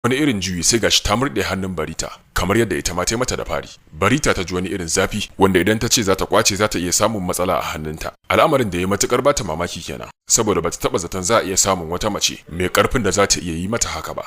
Wani irin juyi sai gashi ta murɗe hannun Barita kamar yadda ita ma ta mata da fari. Barita ta ji wani irin zafi wanda idan ta ce za ta kwace za ta iya samun matsala a hannunta. Al'amarin da ya matukar bata mamaki kenan saboda bata taba zaton za a iya samun wata mace mai karfin da za ta iya yi mata haka ba.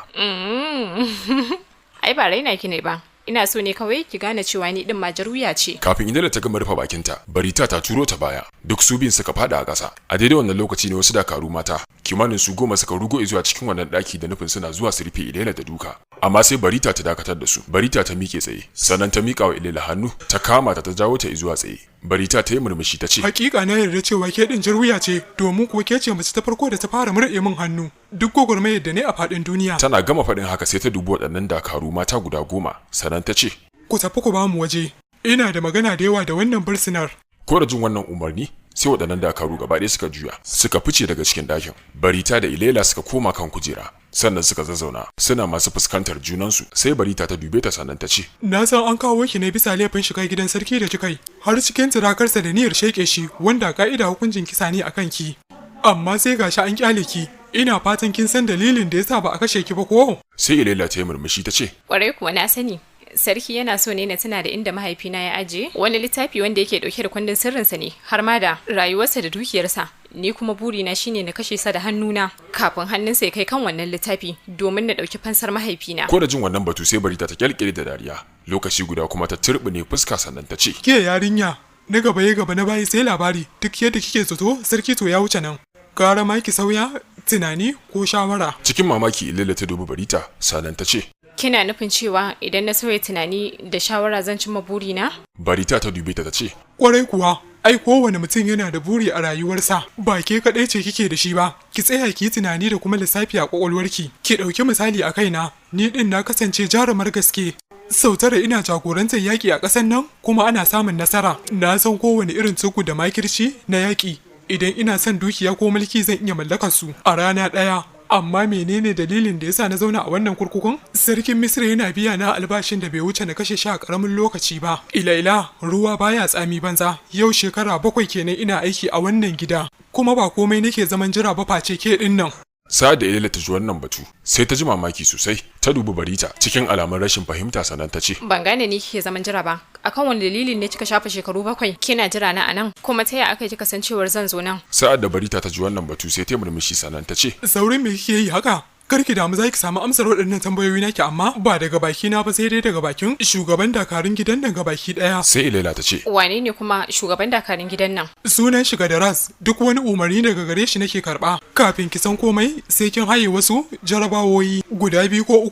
Ai ba raina ki ne ba. Ina so ne kawai ki gane cewa ni din majaruya ce. Kafin inda ta gama rufe bakinta, Barita ta turo ta baya. Duk su biyun suka fada a ƙasa. A daidai wannan lokaci ne wasu dakaru mata, kimanin su 10 suka rugo zuwa cikin wannan daki da nufin suna zuwa su rufe Ilela da duka. Amma sai Barita ta dakatar da su. Barita ta miƙe tsaye, sannan ta miƙa wa Ilela hannu, ta kama ta jawo ta zuwa tsaye. Barita ta yi murmushi ta ce, "Hakika na yarda cewa ke din jaruya ce, domin kuwa ke ce mace ta farko da ta fara murɗe min hannu. Duk gwagwarmayar da ne a faɗin duniya." Tana gama faɗin haka sai ta dubi waɗannan dakaru mata guda 10, sannan ta ce, "Ku tafi ku ba mu waje. Ina da magana da yawa da wannan bursunar." Ko da jin wannan umarni, sai waɗannan dakaru gaba ɗaya suka juya, suka fice daga cikin ɗakin. Barita da Ilela suka koma kan kujera, sannan suka zazzauna, suna masu fuskantar junansu. Sai Barita ta dube ta sannan ta ce, "Na san an kawo ki ne bisa laifin shiga gidan sarki da kikai, har cikin turakarsa da niyyar sheke shi, wanda ka'ida hukuncin kisa ne akan ki. Amma sai gashi an kyale ki. Ina fatan kin san dalilin da yasa ba a kashe ki ba ko?" Sai Ilela ta yi murmushi ta ce, "Kwarai kuwa na sani. Sarki yana so ne na tuna da inda mahaifina ya aje wani littafi wanda yake dauke da kundin sirrinsa ne, har ma da rayuwarsa da dukiyarsa. Ni kuma burina shine na kashe sa da hannuna kafin hannunsa ya kai kan wannan littafi domin na dauki fansar mahaifina." Ko da jin wannan batu sai Barita ta kyalkyale da dariya, lokaci guda kuma ta turbine fuska sannan ta ce, "Ke yarinya, na gaba ya gaba na bayi sai labari, duk yadda kike zato sarki to ya wuce nan. Gara ma ki sauya tunani ko shawara." Cikin mamaki Ilela ta dubi Barita, sannan ta ce, "Kina nufin cewa idan na sauya tunani da shawara zan cimma burina?" Barita ta dube ta ce, "Kwarai kuwa, ai kowane mutum yana da buri a rayuwarsa, ba ke kaɗai ce kike da shi ba. Ki tsaya ki yi tunani da kuma lissafi a kwakwalwarki. Ki ɗauki misali a kaina, ni ɗin na kasance jarumar gaske. Sau tara ina jagorantar yaƙi a ƙasar nan kuma ana samun nasara. Na san kowane irin tsugu da makirci na yaƙi. Idan ina son dukiya ko mulki zan iya mallakar su a rana ɗaya. Amma menene dalilin da yasa na zauna a wannan kurkukun? Sarkin Misra yana biya na albashin da bai wuce na kashe shi a karamin lokaci ba. Ilaila, ruwa baya tsami banza. Yau shekara 7 kenan ina aiki a wannan gida. Kuma ba komai nake zaman jira ba face ke din nan." Sa'ad da Ilela ta ji wannan batu, sai ta ji mamaki sosai, ta dubi Barita cikin alamun rashin fahimta sannan ta ce, "Ban gane ni kike zaman jira ba. Akan wani dalilin ne kika shafa shekaru 7 kina jira na anan, kuma ta ya aka ji kasancewar zan zo nan?" Sa'ad da Barita ta ji wannan batu sai ta murmushi sannan ta ce, "Saurin me kike yi haka? Karki damu za ki samu amsar waɗannan tambayoyi naki, amma ba daga baki na ba sai dai daga bakin shugaban dakarun gidan nan gabaki ɗaya." Sai Ilela ta ce, "Wane ne kuma shugaban dakarun gidan nan?" "Sunan shi Gadaras, duk wani umarni daga gare shi nake karɓa. Kafin ki san komai sai kin haye wasu jarabawoyi guda 2 ko 3